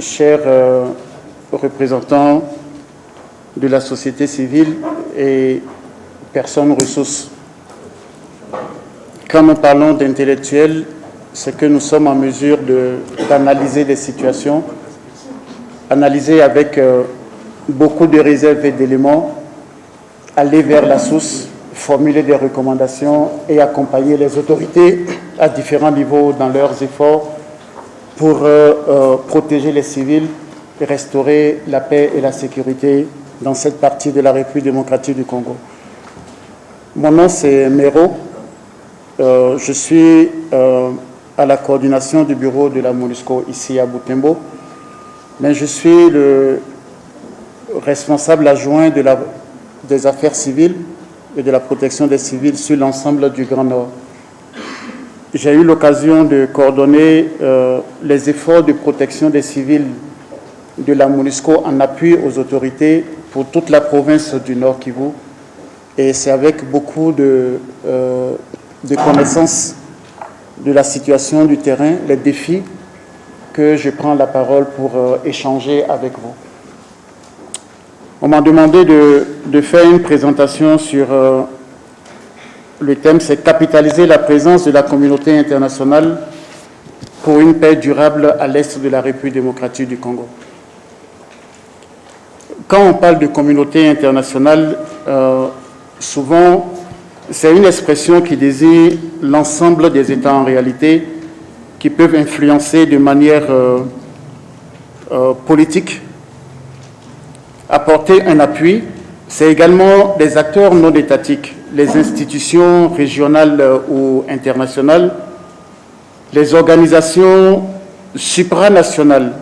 chers représentants de la société civile et personnes ressources. Quand nous parlons d'intellectuels, c'est que nous sommes en mesure d'analyser des situations, analyser avec beaucoup de réserves et d'éléments, aller vers la source, formuler des recommandations et accompagner les autorités à différents niveaux dans leurs efforts pour protéger les civils et restaurer la paix et la sécurité dans cette partie de la République démocratique du Congo. Mon nom c'est Mero, je suis à la coordination du bureau de la MONUSCO ici à Butembo, mais je suis le responsable adjoint des affaires civiles et de la protection des civils sur l'ensemble du Grand Nord. J'ai eu l'occasion de coordonner les efforts de protection des civils de la MONUSCO en appui aux autorités pour toute la province du Nord Kivu. Et c'est avec beaucoup de connaissances de la situation du terrain, les défis, que je prends la parole pour échanger avec vous. On m'a demandé de faire une présentation sur le thème, c'est capitaliser la présence de la communauté internationale pour une paix durable à l'est de la République démocratique du Congo. Quand on parle de communauté internationale, souvent, c'est une expression qui désigne l'ensemble des États en réalité qui peuvent influencer de manière politique, apporter un appui. C'est également des acteurs non étatiques, les institutions régionales ou internationales, les organisations supranationales,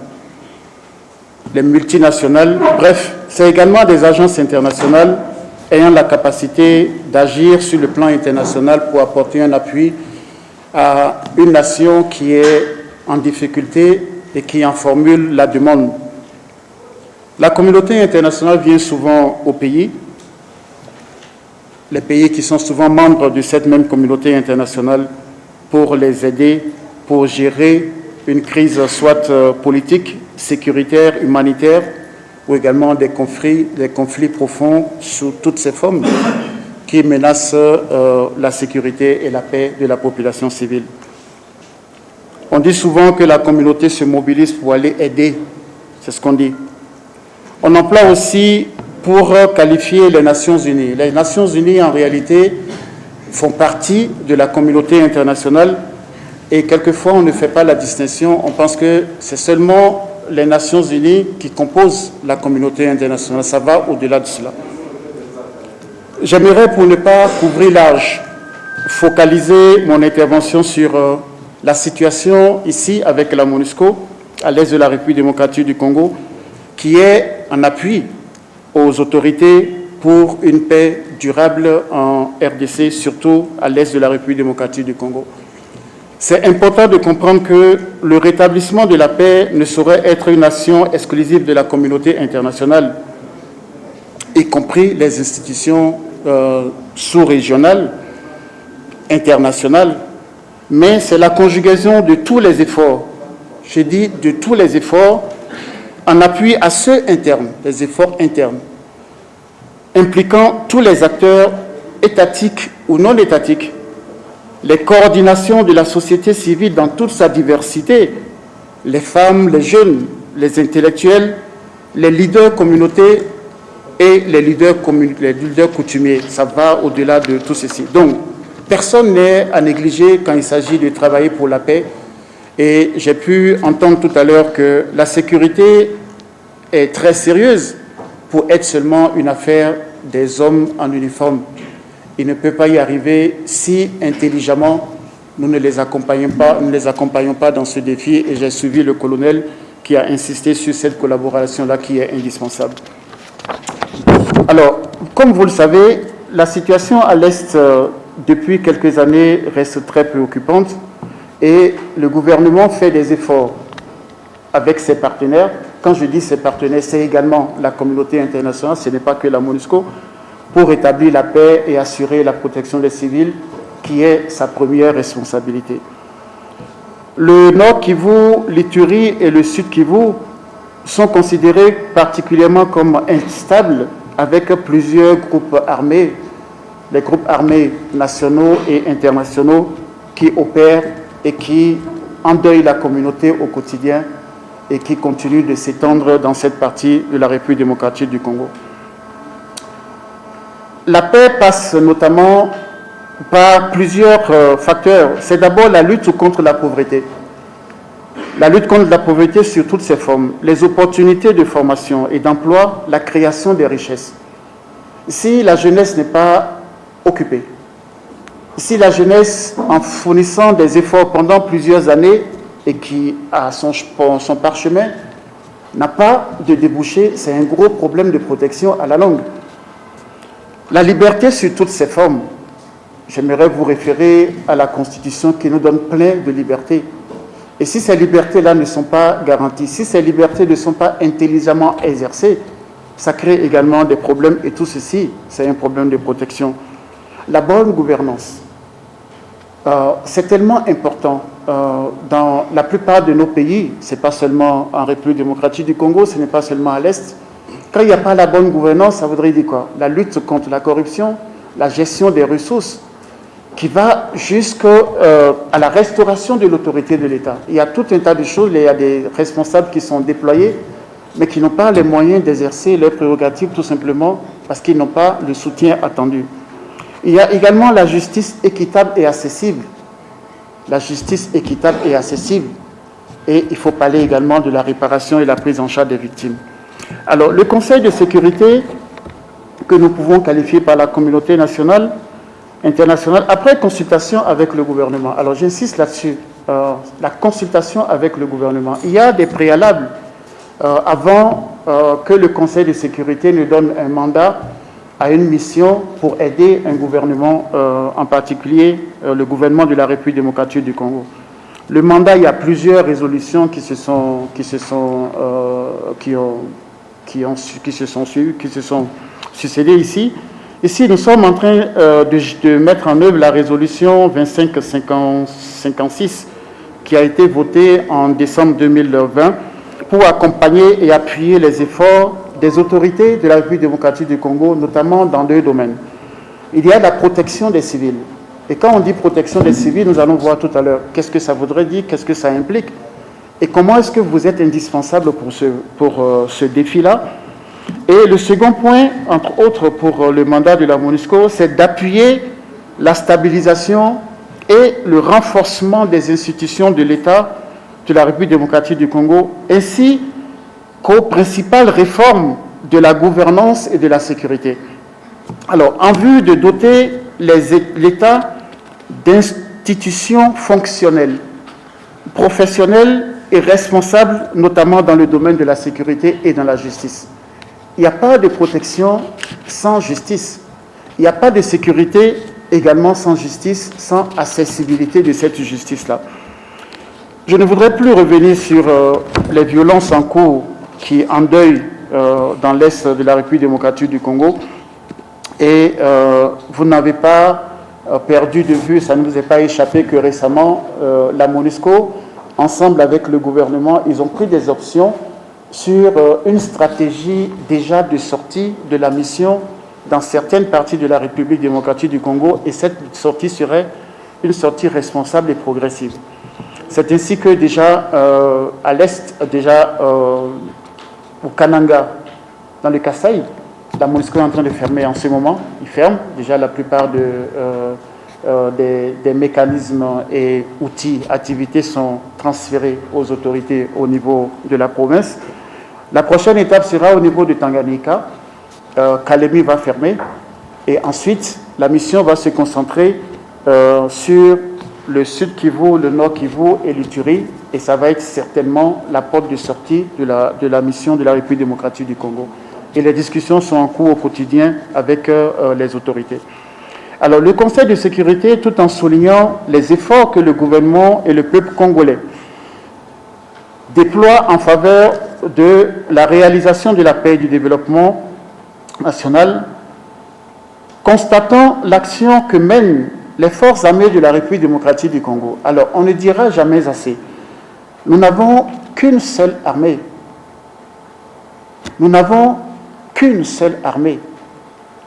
les multinationales, bref, c'est également des agences internationales ayant la capacité d'agir sur le plan international pour apporter un appui à une nation qui est en difficulté et qui en formule la demande. La communauté internationale vient souvent au pays, les pays qui sont souvent membres de cette même communauté internationale, pour les aider, pour gérer une crise soit politique, sécuritaire, humanitaire, ou également des conflits profonds sous toutes ces formes qui menacent la sécurité et la paix de la population civile. On dit souvent que la communauté se mobilise pour aller aider, c'est ce qu'on dit. On emploie aussi pour qualifier les Nations Unies. Les Nations Unies, en réalité, font partie de la communauté internationale et quelquefois, on ne fait pas la distinction. On pense que c'est seulement les Nations Unies qui composent la communauté internationale. Ça va au-delà de cela. J'aimerais, pour ne pas couvrir large, focaliser mon intervention sur la situation ici avec la MONUSCO, à l'est de la République démocratique du Congo, qui est en appui aux autorités pour une paix durable en RDC, surtout à l'est de la République démocratique du Congo. C'est important de comprendre que le rétablissement de la paix ne saurait être une action exclusive de la communauté internationale, y compris les institutions sous-régionales, internationales, mais c'est la conjugaison de tous les efforts, j'ai dit de tous les efforts, en appui à ceux internes, les efforts internes, impliquant tous les acteurs étatiques ou non étatiques, les coordinations de la société civile dans toute sa diversité, les femmes, les jeunes, les intellectuels, les leaders communautés et les leaders coutumiers. Ça va au-delà de tout ceci. Donc, personne n'est à négliger quand il s'agit de travailler pour la paix. Et j'ai pu entendre tout à l'heure que la sécurité est très sérieuse pour être seulement une affaire des hommes en uniforme. Il ne peut pas y arriver si intelligemment nous ne les accompagnons pas dans ce défi. Et j'ai suivi le colonel qui a insisté sur cette collaboration-là qui est indispensable. Alors, comme vous le savez, la situation à l'Est depuis quelques années reste très préoccupante et le gouvernement fait des efforts avec ses partenaires. Quand je dis ses partenaires, c'est également la communauté internationale, ce n'est pas que la MONUSCO, pour établir la paix et assurer la protection des civils, qui est sa première responsabilité. Le Nord Kivu, l'Ituri et le Sud Kivu sont considérés particulièrement comme instables avec plusieurs groupes armés, les groupes armés nationaux et internationaux qui opèrent et qui endeuillent la communauté au quotidien et qui continuent de s'étendre dans cette partie de la République démocratique du Congo. La paix passe notamment par plusieurs facteurs. C'est d'abord la lutte contre la pauvreté. La lutte contre la pauvreté sur toutes ses formes, les opportunités de formation et d'emploi, la création des richesses. Si la jeunesse n'est pas occupée, si la jeunesse, en fournissant des efforts pendant plusieurs années et qui a son parchemin, n'a pas de débouché, c'est un gros problème de protection à la longue. La liberté sur toutes ses formes. J'aimerais vous référer à la Constitution qui nous donne plein de libertés. Et si ces libertés-là ne sont pas garanties, si ces libertés ne sont pas intelligemment exercées, ça crée également des problèmes. Et tout ceci, c'est un problème de protection. La bonne gouvernance, c'est tellement important. Dans la plupart de nos pays, ce n'est pas seulement en République démocratique du Congo, ce n'est pas seulement à l'Est. Quand il n'y a pas la bonne gouvernance, ça voudrait dire quoi? La lutte contre la corruption, la gestion des ressources, qui va jusqu'à la restauration de l'autorité de l'État. Il y a tout un tas de choses, il y a des responsables qui sont déployés, mais qui n'ont pas les moyens d'exercer leurs prérogatives tout simplement parce qu'ils n'ont pas le soutien attendu. Il y a également la justice équitable et accessible. La justice équitable et accessible. Et il faut parler également de la réparation et la prise en charge des victimes. Alors, le Conseil de sécurité, que nous pouvons qualifier par la communauté nationale, internationale, après consultation avec le gouvernement. Alors, j'insiste là-dessus, la consultation avec le gouvernement. Il y a des préalables avant que le Conseil de sécurité ne donne un mandat à une mission pour aider un gouvernement, en particulier le gouvernement de la République démocratique du Congo. Le mandat, il y a plusieurs résolutions qui se sont succédées ici. Ici, nous sommes en train de mettre en œuvre la résolution 2556 qui a été votée en décembre 2020 pour accompagner et appuyer les efforts des autorités de la République démocratique du Congo, notamment dans deux domaines. Il y a la protection des civils. Et quand on dit protection des civils, nous allons voir tout à l'heure qu'est-ce que ça voudrait dire, qu'est-ce que ça implique, et comment est-ce que vous êtes indispensable pour ce défi-là. Et le second point, entre autres pour le mandat de la MONUSCO, c'est d'appuyer la stabilisation et le renforcement des institutions de l'État de la République démocratique du Congo, ainsi qu'aux principales réformes de la gouvernance et de la sécurité. Alors, en vue de doter l'État d'institutions fonctionnelles, professionnelles et responsables, notamment dans le domaine de la sécurité et dans la justice. Il n'y a pas de protection sans justice. Il n'y a pas de sécurité également sans justice, sans accessibilité de cette justice-là. Je ne voudrais plus revenir sur les violences en cours qui endeuillent dans l'Est de la République démocratique du Congo. Et vous n'avez pas perdu de vue, ça ne vous est pas échappé que récemment, la MONUSCO, ensemble avec le gouvernement, ils ont pris des options sur une stratégie déjà de sortie de la mission dans certaines parties de la République démocratique du Congo, et cette sortie serait une sortie responsable et progressive. C'est ainsi que déjà à l'Est, déjà au Kananga, dans le Kasaï, la MONUSCO est en train de fermer en ce moment. Ils ferment déjà la plupart des mécanismes et outils, activités sont transférés aux autorités au niveau de la province. La prochaine étape sera au niveau de Tanganyika. Kalemi va fermer et ensuite la mission va se concentrer sur le sud Kivu, le nord Kivu et l'Ituri, et ça va être certainement la porte de sortie de la mission de la République démocratique du Congo. Et les discussions sont en cours au quotidien avec les autorités. Alors le Conseil de sécurité, tout en soulignant les efforts que le gouvernement et le peuple congolais déploient en faveur de la réalisation de la paix et du développement national, constatant l'action que mènent les forces armées de la République démocratique du Congo. Alors, on ne dira jamais assez. Nous n'avons qu'une seule armée. Nous n'avons qu'une seule armée.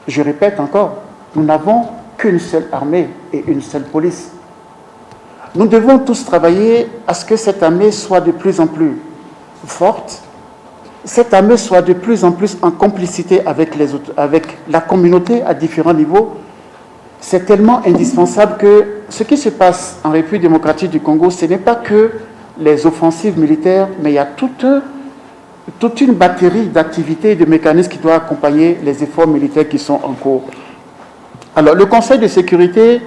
Je répète encore, nous n'avons qu'une seule armée et une seule police. Nous devons tous travailler à ce que cette armée soit de plus en plus forte, cette armée soit de plus en plus en complicité avec la communauté à différents niveaux. C'est tellement indispensable que ce qui se passe en République démocratique du Congo, ce n'est pas que les offensives militaires, mais il y a toute une batterie d'activités et de mécanismes qui doivent accompagner les efforts militaires qui sont en cours. Alors, le Conseil de sécurité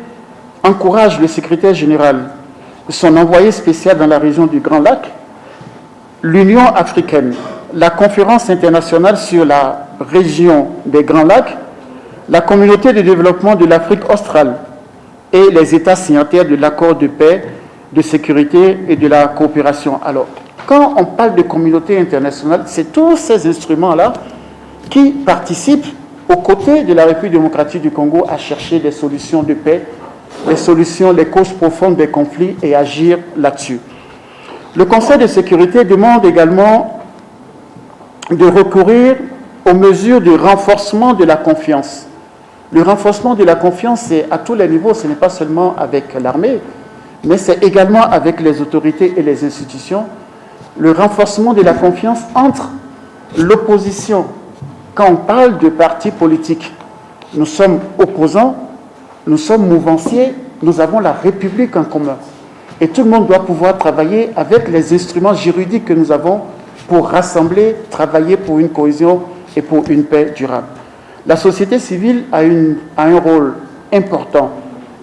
encourage le secrétaire général, son envoyé spécial dans la région du Grand Lac, l'Union africaine, la conférence internationale sur la région des Grands Lacs, la communauté de développement de l'Afrique australe et les États signataires de l'accord de paix, de sécurité et de la coopération. Alors, quand on parle de communauté internationale, c'est tous ces instruments-là qui participent aux côtés de la République démocratique du Congo à chercher des solutions de paix, les causes profondes des conflits et agir là-dessus. Le Conseil de sécurité demande également de recourir aux mesures de renforcement de la confiance. Le renforcement de la confiance, c'est à tous les niveaux, ce n'est pas seulement avec l'armée, mais c'est également avec les autorités et les institutions. Le renforcement de la confiance entre l'opposition. Quand on parle de partis politiques, nous sommes opposants, nous sommes mouvanciers, nous avons la République en commun. Et tout le monde doit pouvoir travailler avec les instruments juridiques que nous avons pour rassembler, travailler pour une cohésion et pour une paix durable. La société civile a un rôle important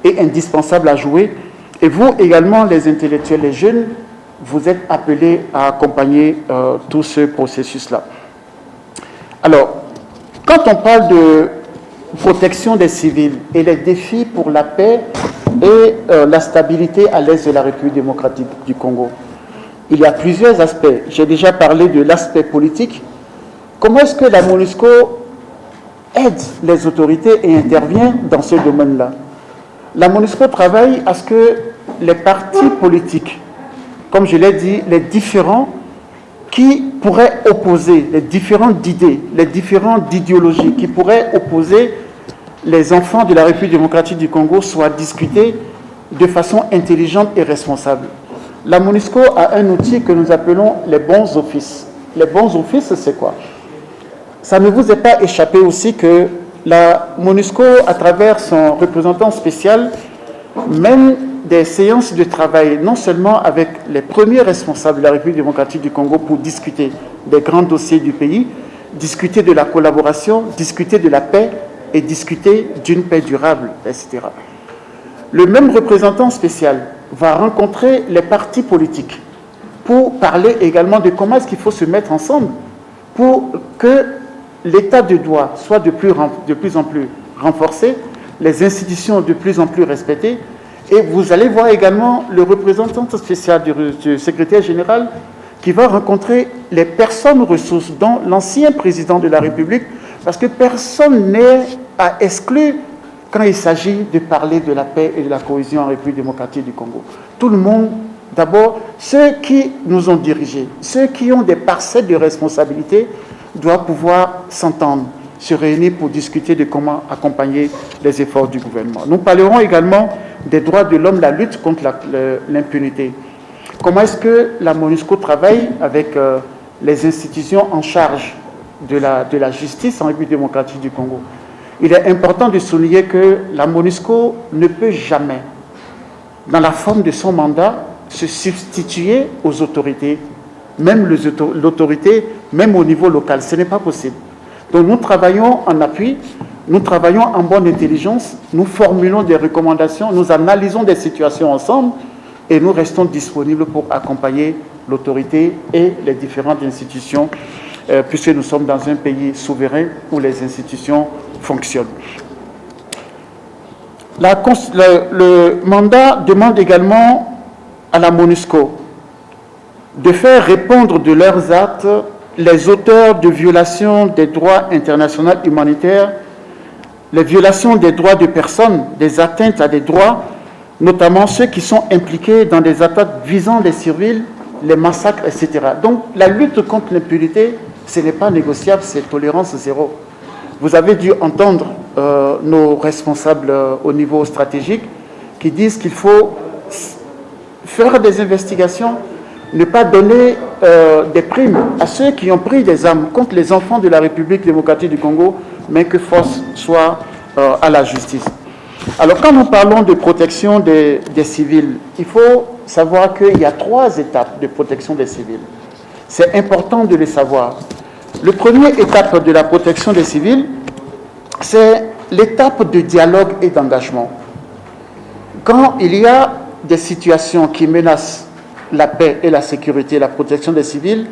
et indispensable à jouer. Et vous également, les intellectuels, les jeunes, vous êtes appelés à accompagner tout ce processus-là. Alors, quand on parle de protection des civils et les défis pour la paix et la stabilité à l'est de la République démocratique du Congo, il y a plusieurs aspects. J'ai déjà parlé de l'aspect politique. Comment est-ce que la MONUSCO aide les autorités et intervient dans ce domaine-là? La MONUSCO travaille à ce que les partis politiques, comme je l'ai dit, les différents qui pourraient opposer, les différentes idées, les différentes idéologies qui pourraient opposer les enfants de la République démocratique du Congo soient discutés de façon intelligente et responsable. La MONUSCO a un outil que nous appelons les bons offices. Les bons offices, c'est quoi? Ça ne vous est pas échappé aussi que la MONUSCO, à travers son représentant spécial, mène des séances de travail, non seulement avec les premiers responsables de la République démocratique du Congo pour discuter des grands dossiers du pays, discuter de la collaboration, discuter de la paix et discuter d'une paix durable, etc. Le même représentant spécial va rencontrer les partis politiques pour parler également de comment est-ce qu'il faut se mettre ensemble pour que l'état de droit soit de plus en plus renforcé, les institutions de plus en plus respectées. Et vous allez voir également le représentant spécial du secrétaire général qui va rencontrer les personnes ressources, dont l'ancien président de la République, parce que personne n'est à exclure quand il s'agit de parler de la paix et de la cohésion en République démocratique du Congo. Tout le monde, d'abord, ceux qui nous ont dirigés, ceux qui ont des parcelles de responsabilité, doivent pouvoir s'entendre, se réunir pour discuter de comment accompagner les efforts du gouvernement. Nous parlerons également des droits de l'homme, la lutte contre l'impunité. Comment est-ce que la MONUSCO travaille avec les institutions en charge de la justice en République démocratique du Congo? Il est important de souligner que la MONUSCO ne peut jamais, dans la forme de son mandat, se substituer aux autorités, même l'autorité, même au niveau local. Ce n'est pas possible. Donc nous travaillons en appui, nous travaillons en bonne intelligence, nous formulons des recommandations, nous analysons des situations ensemble et nous restons disponibles pour accompagner l'autorité et les différentes institutions, puisque nous sommes dans un pays souverain où les institutions fonctionnent. Le mandat demande également à la MONUSCO de faire répondre de leurs actes les auteurs de violations des droits internationaux humanitaires, les violations des droits de personnes, des atteintes à des droits, notamment ceux qui sont impliqués dans des attaques visant les civils, les massacres, etc. Donc la lutte contre l'impunité Ce n'est pas négociable, c'est tolérance zéro. Vous avez dû entendre nos responsables au niveau stratégique qui disent qu'il faut faire des investigations, ne pas donner des primes à ceux qui ont pris des armes contre les enfants de la République démocratique du Congo, mais que force soit à la justice. Alors, quand nous parlons de protection des civils, il faut savoir qu'il y a 3 étapes de protection des civils. C'est important de les savoir. Le première étape de la protection des civils, c'est l'étape de dialogue et d'engagement. Quand il y a des situations qui menacent la paix et la sécurité, la protection des civils,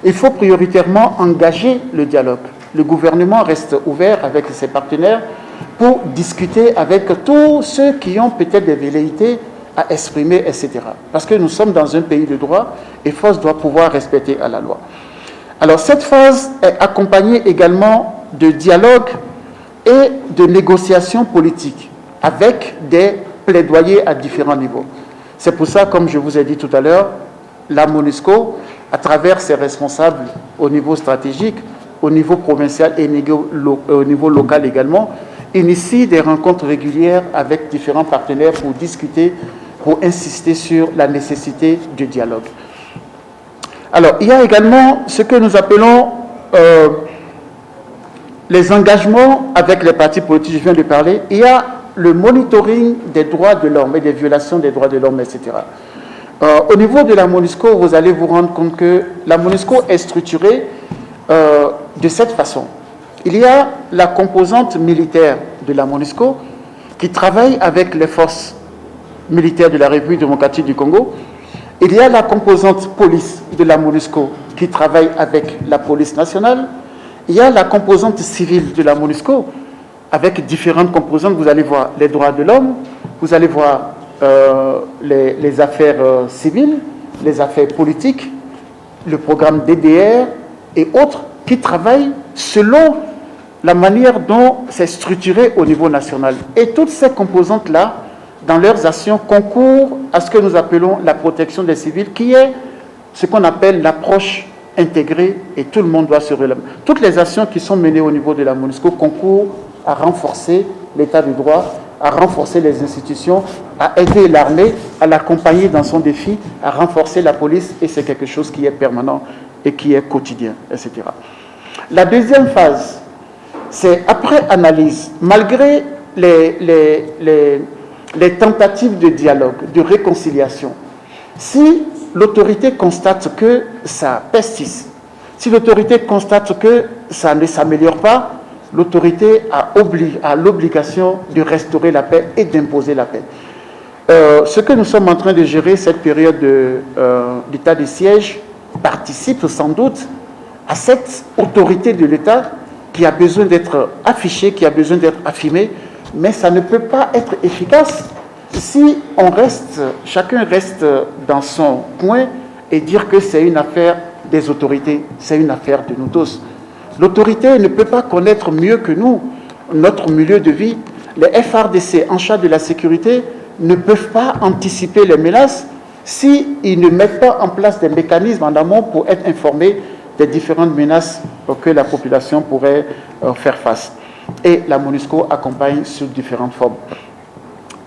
il faut prioritairement engager le dialogue. Le gouvernement reste ouvert avec ses partenaires pour discuter avec tous ceux qui ont peut-être des velléités à exprimer, etc. Parce que nous sommes dans un pays de droit et force doit pouvoir respecter à la loi. Alors cette phase est accompagnée également de dialogue et de négociations politiques avec des plaidoyers à différents niveaux. C'est pour ça, comme je vous ai dit tout à l'heure, la MONUSCO, à travers ses responsables au niveau stratégique, au niveau provincial et au niveau local également, initie des rencontres régulières avec différents partenaires pour discuter, pour insister sur la nécessité du dialogue. Alors, il y a également ce que nous appelons les engagements avec les partis politiques, je viens de parler. Il y a le monitoring des droits de l'homme et des violations des droits de l'homme, etc. Au niveau de la MONUSCO, vous allez vous rendre compte que la MONUSCO est structurée de cette façon. Il y a la composante militaire de la MONUSCO qui travaille avec les forces militaires de la République démocratique du Congo. Il y a la composante police de la MONUSCO qui travaille avec la police nationale. Il y a la composante civile de la MONUSCO avec différentes composantes. Vous allez voir les droits de l'homme, vous allez voir les affaires civiles, les affaires politiques, le programme DDR et autres qui travaillent selon la manière dont c'est structuré au niveau national. Et toutes ces composantes-là, dans leurs actions, concourent à ce que nous appelons la protection des civils, qui est ce qu'on appelle l'approche intégrée, et tout le monde doit se relever. Toutes les actions qui sont menées au niveau de la MONUSCO concourent à renforcer l'état du droit, à renforcer les institutions, à aider l'armée, à l'accompagner dans son défi, à renforcer la police, et c'est quelque chose qui est permanent et qui est quotidien, etc. La deuxième phase, c'est après analyse, malgré les tentatives de dialogue, de réconciliation, si l'autorité constate que ça persiste, si l'autorité constate que ça ne s'améliore pas, l'autorité a l'obligation de restaurer la paix et d'imposer la paix. Ce que nous sommes en train de gérer, cette période d'état de siège, participe sans doute à cette autorité de l'État qui a besoin d'être affichée, qui a besoin d'être affirmée, mais ça ne peut pas être efficace si chacun reste dans son coin et dire que c'est une affaire des autorités, c'est une affaire de nous tous. L'autorité ne peut pas connaître mieux que nous notre milieu de vie. Les FARDC en charge de la sécurité ne peuvent pas anticiper les menaces s'ils ne mettent pas en place des mécanismes en amont pour être informés des différentes menaces auxquelles la population pourrait faire face. Et la MONUSCO accompagne sous différentes formes.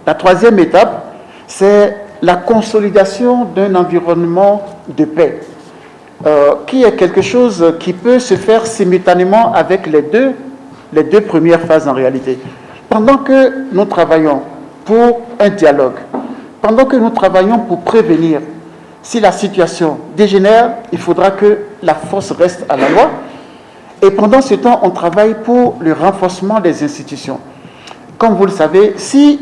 La troisième étape, c'est la consolidation d'un environnement de paix, qui est quelque chose qui peut se faire simultanément avec les deux premières phases en réalité. Pendant que nous travaillons pour un dialogue, pendant que nous travaillons pour prévenir, si la situation dégénère, il faudra que la force reste à la loi. Et pendant ce temps, on travaille pour le renforcement des institutions. Comme vous le savez, s'il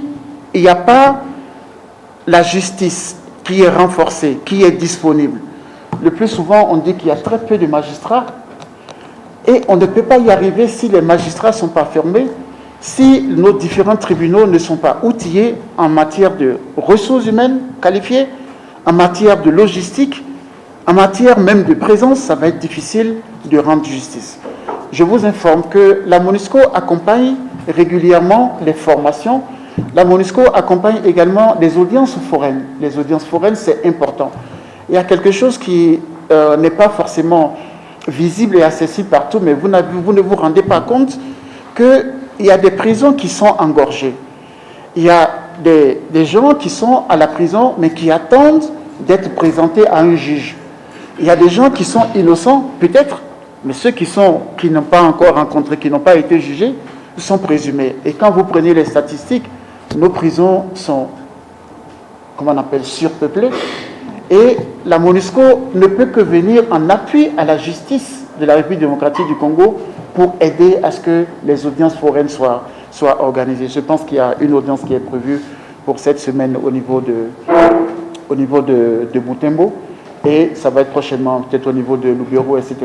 n'y a pas la justice qui est renforcée, qui est disponible, le plus souvent, on dit qu'il y a très peu de magistrats et on ne peut pas y arriver si les magistrats ne sont pas fermés, si nos différents tribunaux ne sont pas outillés en matière de ressources humaines qualifiées, en matière de logistique, en matière même de présence, ça va être difficile de rendre justice. Je vous informe que la MONUSCO accompagne régulièrement les formations. La MONUSCO accompagne également les audiences foraines. Les audiences foraines, c'est important. Il y a quelque chose qui n'est pas forcément visible et accessible partout, mais vous ne vous rendez pas compte qu'il y a des prisons qui sont engorgées. Il y a des gens qui sont à la prison, mais qui attendent d'être présentés à un juge. Il y a des gens qui sont innocents, peut-être, mais ceux qui n'ont pas encore rencontré, qui n'ont pas été jugés, sont présumés. Et quand vous prenez les statistiques, nos prisons sont, comment on appelle, surpeuplées. Et la MONUSCO ne peut que venir en appui à la justice de la République démocratique du Congo pour aider à ce que les audiences foraines soient organisées. Je pense qu'il y a une audience qui est prévue pour cette semaine au niveau de Butembo. Et ça va être prochainement peut-être au niveau de Lubero, etc.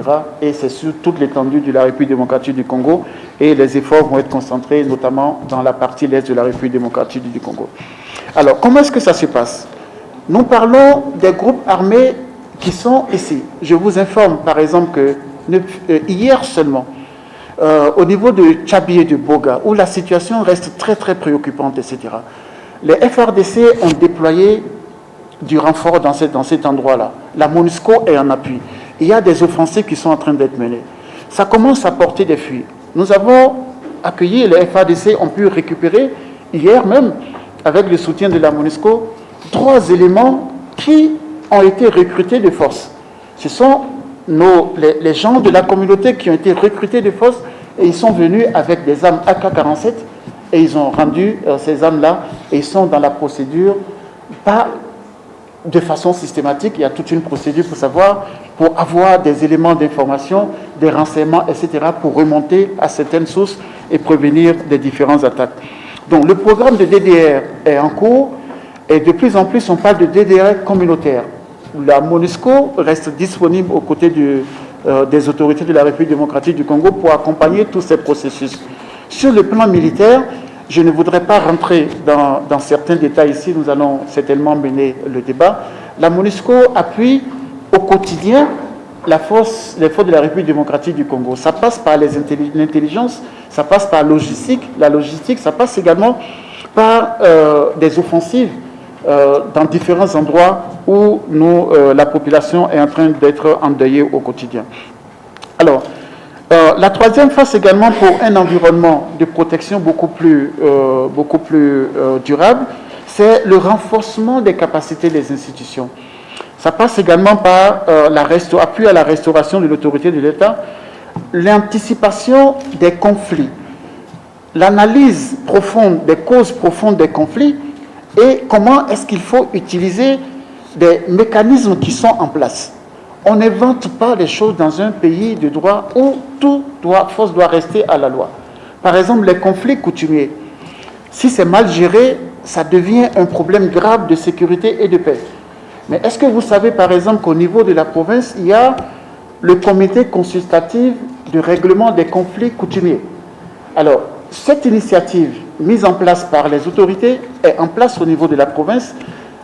Et c'est sur toute l'étendue de la République démocratique du Congo. Et les efforts vont être concentrés notamment dans la partie l'est de la République démocratique du Congo. Alors, comment est-ce que ça se passe? Nous parlons des groupes armés qui sont ici. Je vous informe, par exemple, que hier seulement, au niveau de Tchabi et de Boga, où la situation reste très, très préoccupante, etc., les FRDC ont déployé du renfort dans cet endroit-là. La MONUSCO est en appui. Il y a des offensives qui sont en train d'être menées. Ça commence à porter des fruits. Nous avons accueilli, les FADC ont pu récupérer, hier même, avec le soutien de la MONUSCO, 3 éléments qui ont été recrutés de force. Ce sont les gens de la communauté qui ont été recrutés de force et ils sont venus avec des armes AK-47 et ils ont rendu ces armes-là et ils sont dans la procédure, pas de façon systématique, il y a toute une procédure pour avoir des éléments d'information, des renseignements, etc., pour remonter à certaines sources et prévenir des différentes attaques. Donc le programme de DDR est en cours et de plus en plus on parle de DDR communautaire. La MONUSCO reste disponible aux côtés des autorités de la République démocratique du Congo pour accompagner tous ces processus. Sur le plan militaire, je ne voudrais pas rentrer dans certains détails ici, nous allons certainement mener le débat. La MONUSCO appuie au quotidien les forces de la République démocratique du Congo. Ça passe par l'intelligence, ça passe par la logistique, ça passe également par des offensives dans différents endroits où la population est en train d'être endeuillée au quotidien. Alors, la troisième phase également pour un environnement de protection beaucoup plus durable, c'est le renforcement des capacités des institutions. Ça passe également par l'appui à la restauration de l'autorité de l'État, l'anticipation des conflits, l'analyse profonde des causes profondes des conflits et comment est-ce qu'il faut utiliser des mécanismes qui sont en place. On n'invente pas les choses dans un pays de droit où force doit rester à la loi. Par exemple, les conflits coutumiers, si c'est mal géré, ça devient un problème grave de sécurité et de paix. Mais est-ce que vous savez, par exemple, qu'au niveau de la province, il y a le comité consultatif de règlement des conflits coutumiers? Alors, cette initiative mise en place par les autorités est en place au niveau de la province.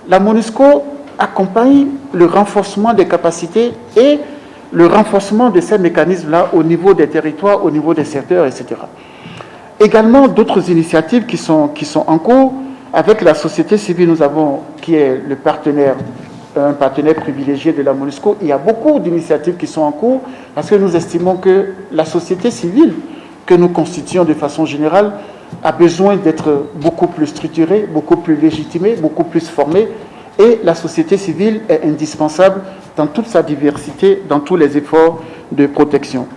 La MONUSCO accompagne le renforcement des capacités et le renforcement de ces mécanismes-là au niveau des territoires, au niveau des secteurs, etc. Également, d'autres initiatives qui sont en cours. Avec la société civile, nous avons, qui est un partenaire privilégié de la MONUSCO, il y a beaucoup d'initiatives qui sont en cours parce que nous estimons que la société civile que nous constituons de façon générale a besoin d'être beaucoup plus structurée, beaucoup plus légitimée, beaucoup plus formée. Et la société civile est indispensable dans toute sa diversité, dans tous les efforts de protection.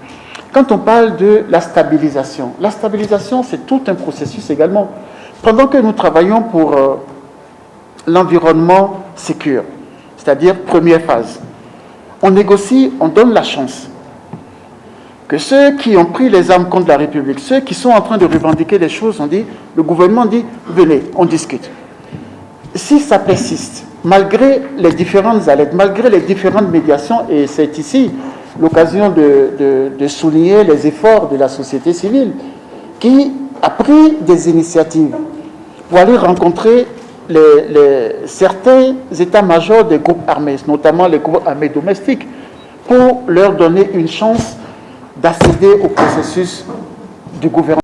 Quand on parle de la stabilisation c'est tout un processus également. Pendant que nous travaillons pour l'environnement sécure, c'est-à-dire première phase, on négocie, on donne la chance que ceux qui ont pris les armes contre la République, ceux qui sont en train de revendiquer des choses, le gouvernement dit, venez, on discute. Si ça persiste, malgré les différentes alertes, malgré les différentes médiations, et c'est ici l'occasion de souligner les efforts de la société civile, qui a pris des initiatives pour aller rencontrer certains états-majors des groupes armés, notamment les groupes armés domestiques, pour leur donner une chance d'accéder au processus du gouvernement.